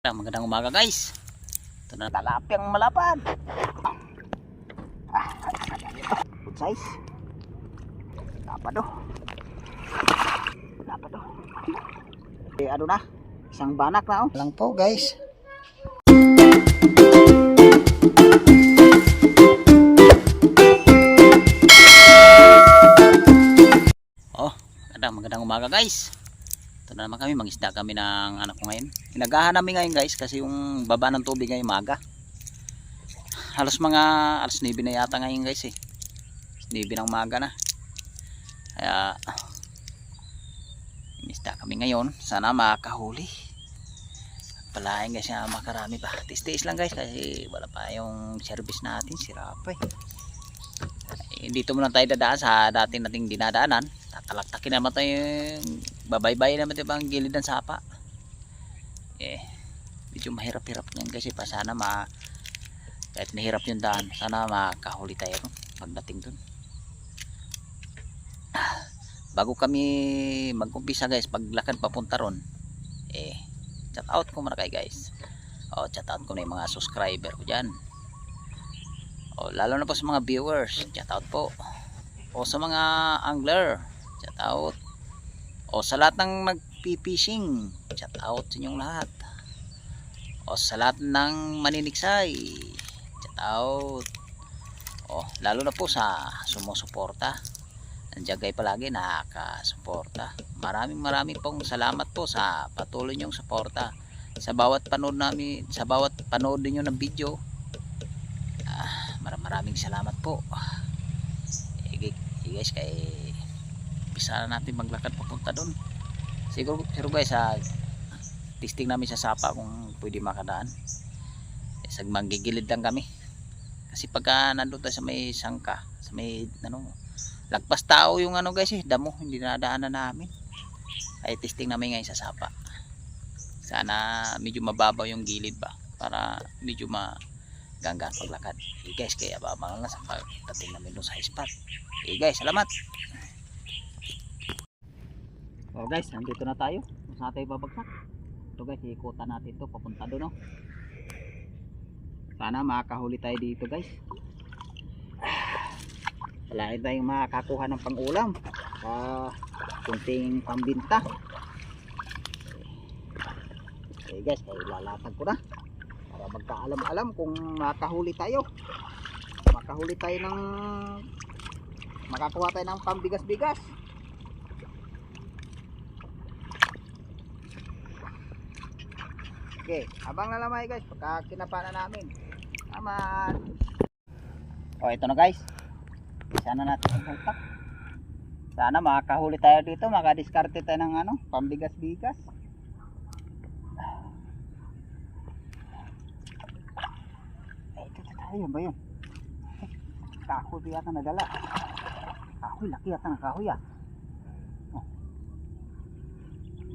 Magandang umaga guys. Ito na talapyang malapad. Good size. Lapad oh. Lapad oh. Ano na? Isang banak na oh. Lang po guys. Oh, magandang umaga guys. Ito na naman kami, mangisda kami ng anak ko ngayon. Inagahan namin ngayon guys kasi yung baba ng tubig ngayon maga. Halos mga alas 9 na yata ngayon guys eh. 9 ng maga na. Kaya mangisda kami ngayon. Sana makahuli. Palain guys na makarami pa. Tiis lang guys kasi wala pa yung service natin. Sira pa eh. Dito muna tayo dadaan sa dati nating dinadaanan. Tatalaktakin naman tayo yung babaybay naman ito bang gilid ng sapa. Medyo mahirap-hirap yan kasi pa sana kahit nahirap yung daan sana makahuli tayo pagdating dun. Bago kami mag-umpisa guys paglakad papunta ron chat out ko muna kayo guys. Chat out ko na yung mga subscriber ko dyan. Lalo na po sa mga viewers, chat out po. Sa mga angler, chat out. Sa lahat ng nagpi-fishing, chat out sa inyong lahat. Sa lahat ng maniniksay, chat out. Lalo na po sa sumusuporta. Nandiyan kayo palagi nakasuporta. Maraming pong salamat po sa patuloy niyong suporta. Sa bawat panood namin, sa bawat panood niyo ng video, maraming salamat po. Guys, kay bisa natin maglakad papunta doon. Siguro guys testing namin sa sapa kung pwede makadaan. Manggigilid lang kami. Kasi pagka nandun tayo sa may sangka, sa may lagpas tao yung guys damo, hindi nadaanan namin. Ay testing namin ngayon sa sapa. Sana medyo mababaw yung gilid ba para medyo gangga paglakad. Guys, kaya babang lang sa pagdating namin doon sa spot. Guys, salamat. Guys, nandito na tayo. Kung saan tayo babagsak. Ito guys, ikutan natin ito papunta doon Sana makakahuli tayo dito guys. Wala rin tayong makakakuha ng pangulam. Kunting pambinta. Guys, kaya ilalatag ko na para magkaalam-alam kung makahuli tayo ng makakuha tayo ng pambigas-bigas. Okay, abang na lamay guys pagka kinapana namin. Aman. Ito na guys, sana natin ang kontak. Sana makakahuli tayo dito, makadiskarte tayo ng pambigas-bigas. Ayun ba yun? Kahoy ba yata nadala? Kahoy, laki yata ng kahoy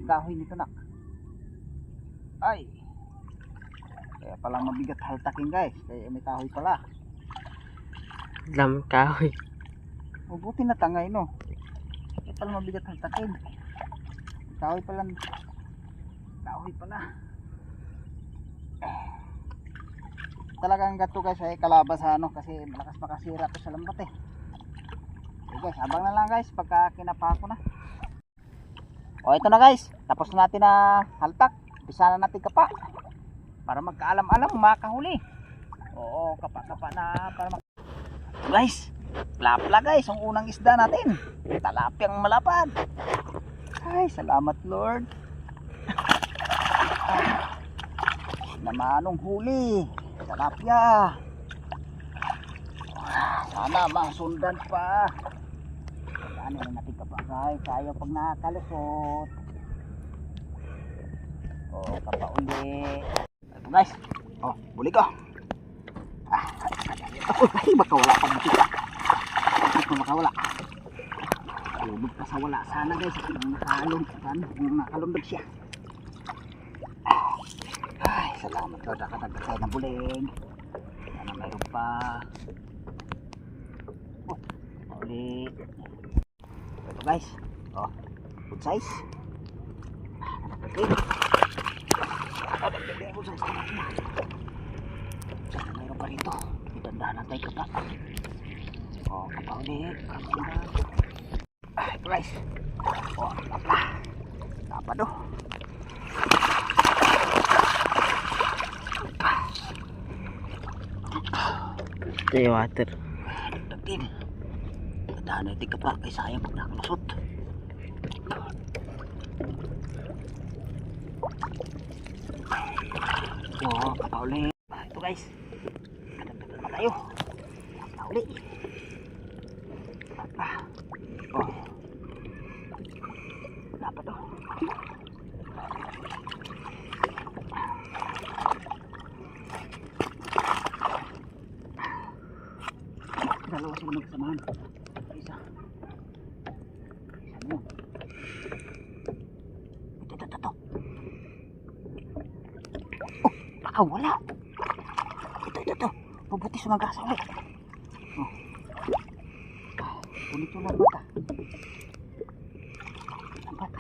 kahoy nito nak. Ay, kaya palang mabigat haltakin guys. Kaya may kahoy pala. Dami kahoy. Buti na tangay kaya palang mabigat haltakin. Kahoy pala. Talagang gato guys ay kalabas kasi malakas makasira to sa lambat guys, abang na lang guys pagka kinapa ko na. Ito na guys, tapos na natin na haltak. Bisa na natin kapa para magkaalam-alam makahuli. Kapa na para guys, plapla guys ang unang isda natin, talapyang malapad. Ay, salamat Lord. Namanong huli talapya. Sana masundan pa. Ano na natin kapagay tayo pag nakakalusot. Kapa uli. Ito guys, buli ko. Ay, baka wala pang matika. Makawala. Lubog pa sa wala sana guys. Nakalundag siya. Ay, salamat ko. Nakatagdag tayo ng buling. Sana mayroon pa. Uli. Ito guys. Good size. Okay. Pagkakabagdabi ko sa sana. Sana mayroon pa rito. Itandahan natin kapa. O, kapa ulit. Ay, guys. O, kapa. Kapa do. Ito yung water. Dagdagin. Itandahan natin kapa. Kaya sayang pag nakalusot. O, kapa ulit. Ito guys. Kadagdagan naman tayo. Kapa ulit. Kapa. O. Dapat do. Dalawa sila magsamahan. Isa. Isa mo. Ito. Oh, baka wala. Ito. Mabuti sumagasa ulit. Oh. Punit yung lambat ah. Lambat.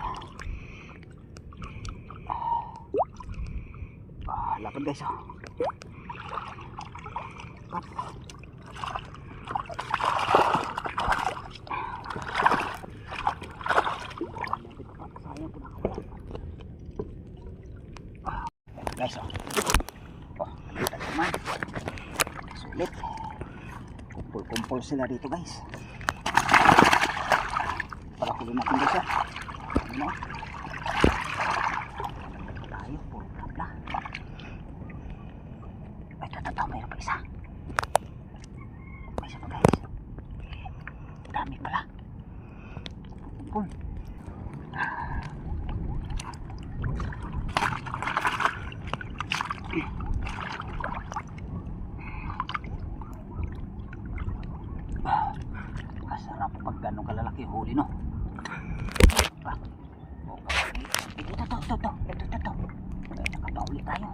Lapad guys oh. Guys oh. Nakita naman. Sulit. Kumpul-kumpul sila dito guys. Palakulin natin guys ah. Ano? Tayo. Puro tabla. Ito. Mayroon pa isa. May isa pa guys. Dami pala. Kumpul. Masarap pag gano'ng kalalaki huli no. Ito. Nakapauli tayo.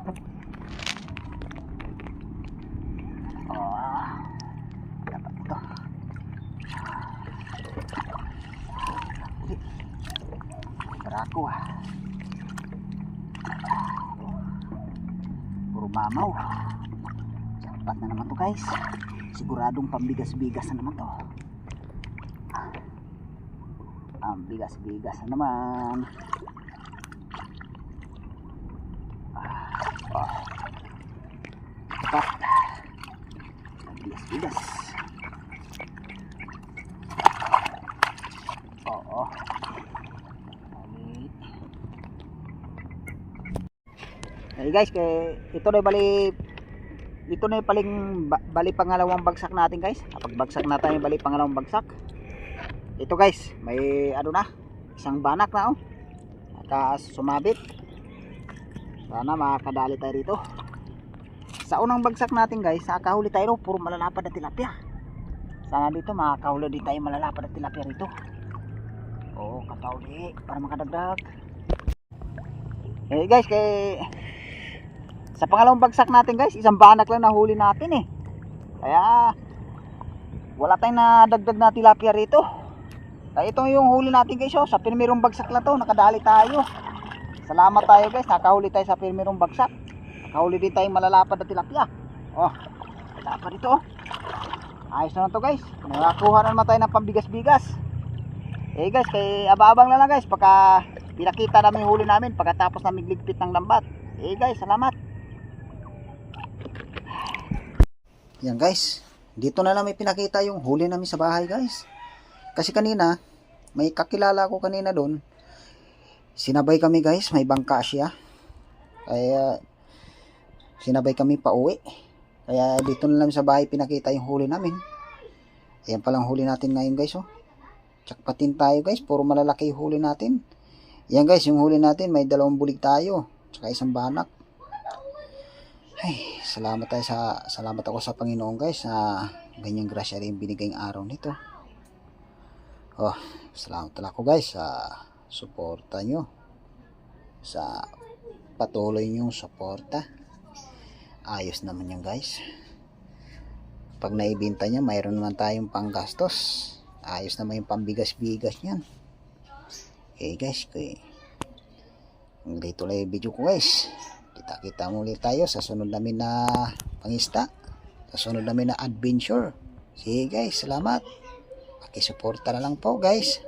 Dapat ito. Barako puro mamaw. Dapat na naman to guys. Siguradong pambigas-bigas na naman to. Ang bigas-bigas na naman. Dapat bigas-bigas. Oo. Hey guys, ito na paling bali pangalawang bagsak natin guys. Kapag bagsak natin yung bali pangalawang bagsak. Ito guys, may ano na, isang banak na oh. At sumabit. Sana makakadali tayo rito. Sa unang bagsak natin guys, nakahuli tayo puro malalapad na tilapia. Sana dito makakahuli din tayo malalapad na tilapia rito. Oo, kakauli para makadagdag. Eh guys, sa pangalawang bagsak natin guys, isang banak lang nahuli natin eh. Kaya wala tayong nadagdag na tilapia rito. Kaya ito yung huli natin guys oh. Sa pirmirong bagsak lang to, nakadali tayo. Salamat tayo guys, nakahuli tayo sa pirmirong bagsak. Nakahuli din tayong malalapad na tilapia. Oh, malapad ito oh. Ayos na to guys. Nakakuha na naman tayo ng pambigas-bigas. Eh guys, aba-abang na lang guys pagka pinakita namin yung huli namin pagkatapos namin ligpit ng lambat. Eh guys, salamat. Yan guys, dito na lang may pinakita yung huli namin sa bahay guys. Kasi kanina, may kakilala ko kanina doon. Sinabay kami guys, may bangka siya. Kaya sinabay kami pa uwi. Kaya dito na lang sa bahay pinakita yung huli namin. Ayan palang huli natin ngayon guys oh. Tsakpatin tayo guys, puro malalaki yung huli natin. Yan guys, yung huli natin may 2 bulig tayo. Tsaka isang banak. Ay, salamat ako sa Panginoon guys na ganyang grasya rin binigay ng araw nito. Oh, salamat ako guys sa suporta nyo. Sa patuloy nyong suporta. Ayos naman yan guys. Pag naibenta niya, mayroon naman tayong panggastos. Ayos naman yung pambigas-bigas niyan. Okay guys, dito lang yung video ko guys. Kita-kita muli tayo sa sunod namin na pangista. Sa sunod namin na adventure. Sige guys, salamat. Pakisuporta na lang po guys.